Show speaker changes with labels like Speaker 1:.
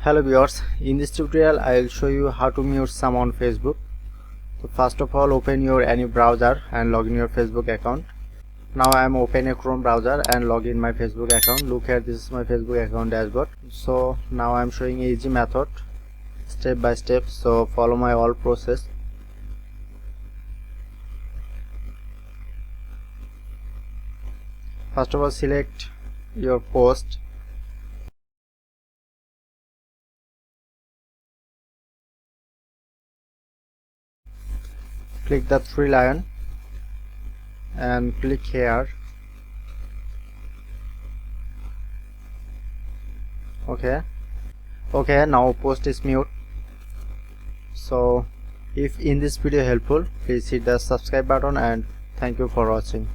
Speaker 1: Hello viewers, in this tutorial I will show you how to mute someone on Facebook. So first of all, open your any browser and log in your Facebook account. Now I am open a Chrome browser and log in my Facebook account. Look here, this is my Facebook account dashboard. So now I am showing a easy method step by step, so follow my all process. First of all, select your post. Click the three line and click here. Okay, now post is mute. So if in this video helpful, please hit the subscribe button and thank you for watching.